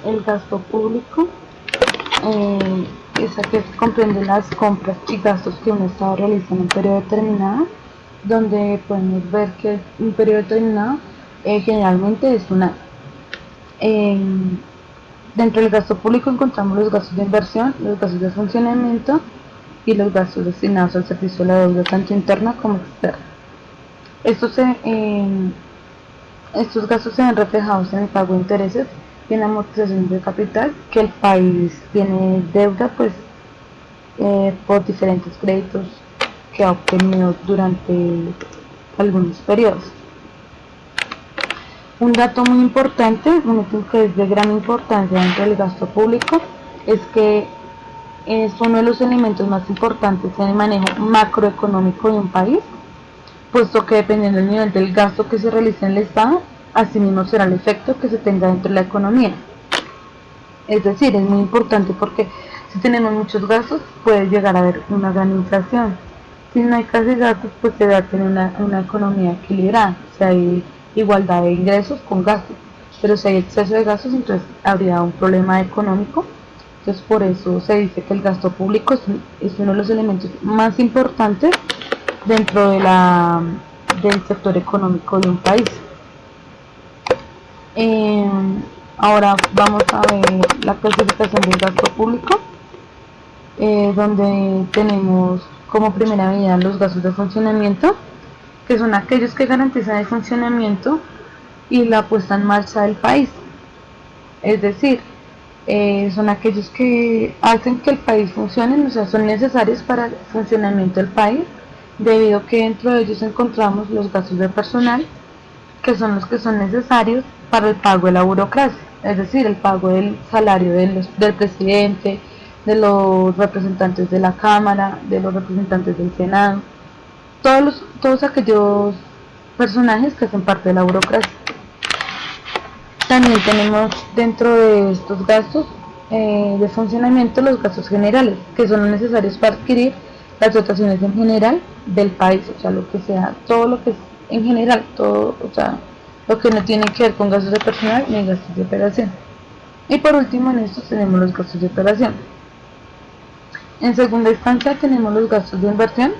El gasto público es aquel que comprende las compras y gastos que un Estado realiza en un periodo determinado, donde podemos ver que un periodo determinado generalmente es un año. Eh, Dentro del gasto público encontramos los gastos de inversión, los gastos de funcionamiento y los gastos destinados al servicio de la deuda tanto interna como externa. Estos, estos gastos se ven reflejados en el pago de intereses y en la amortización de capital que el país tiene deuda por diferentes créditos que ha obtenido durante algunos periodos. Un dato muy importante, un hecho que es de gran importancia dentro del gasto público, es que es uno de los elementos más importantes en el manejo macroeconómico de un país, puesto que dependiendo del nivel del gasto que se realice en el Estado, asimismo será el efecto que se tenga dentro de la economía. Es decir, es muy importante porque si tenemos muchos gastos puede llegar a haber una gran inflación. Si no hay casi gastos, pues se va a tener una economía equilibrada, o sea, hay igualdad de ingresos con gastos. Pero si hay exceso de gastos, entonces habría un problema económico. Entonces por eso se dice que el gasto público es uno de los elementos más importantes dentro del sector económico de un país. Ahora vamos a ver la clasificación del gasto público, donde tenemos como primera medida los gastos de funcionamiento, que son aquellos que garantizan el funcionamiento y la puesta en marcha del país. Es decir, son aquellos que hacen que el país funcione, o sea, son necesarios para el funcionamiento del país, debido a que dentro de ellos encontramos los gastos de personal, que son los que son necesarios para el pago de la burocracia, es decir, el pago del salario del presidente, de los representantes de la Cámara, de los representantes del Senado, todos aquellos personajes que hacen parte de la burocracia. También tenemos dentro de estos gastos de funcionamiento los gastos generales, que son los necesarios para adquirir las dotaciones en general del país, o sea, lo que sea, todo lo que es en general, todo, o sea, lo que no tiene que ver con gastos de personal ni gastos de operación. Y por último en estos tenemos los gastos de operación. En segunda instancia tenemos los gastos de inversión,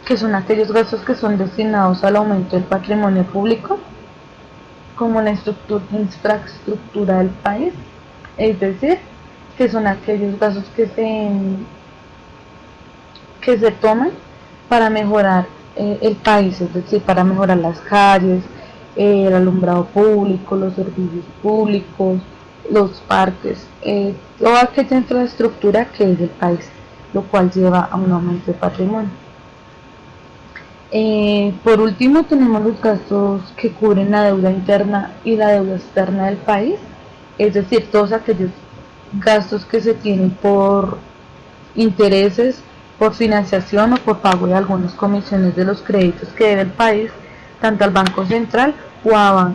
que son aquellos gastos que son destinados al aumento del patrimonio público, como la infraestructura del país, es decir, que son aquellos gastos que se toman para mejorar el país, es decir, para mejorar las calles, el alumbrado público, los servicios públicos, los parques, toda aquella infraestructura que es del país, lo cual lleva a un aumento de patrimonio. Por último tenemos los gastos que cubren la deuda interna y la deuda externa del país, es decir, todos aquellos gastos que se tienen por intereses, por financiación o por pago de algunas comisiones de los créditos que debe el país, tanto al Banco Central o a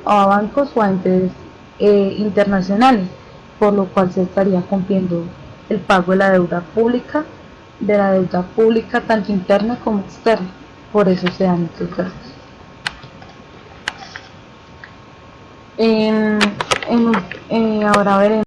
bancos o a entes internacionales, por lo cual se estaría cumpliendo el pago de la deuda pública, tanto interna como externa. Por eso se dan estos gastos. Ahora veremos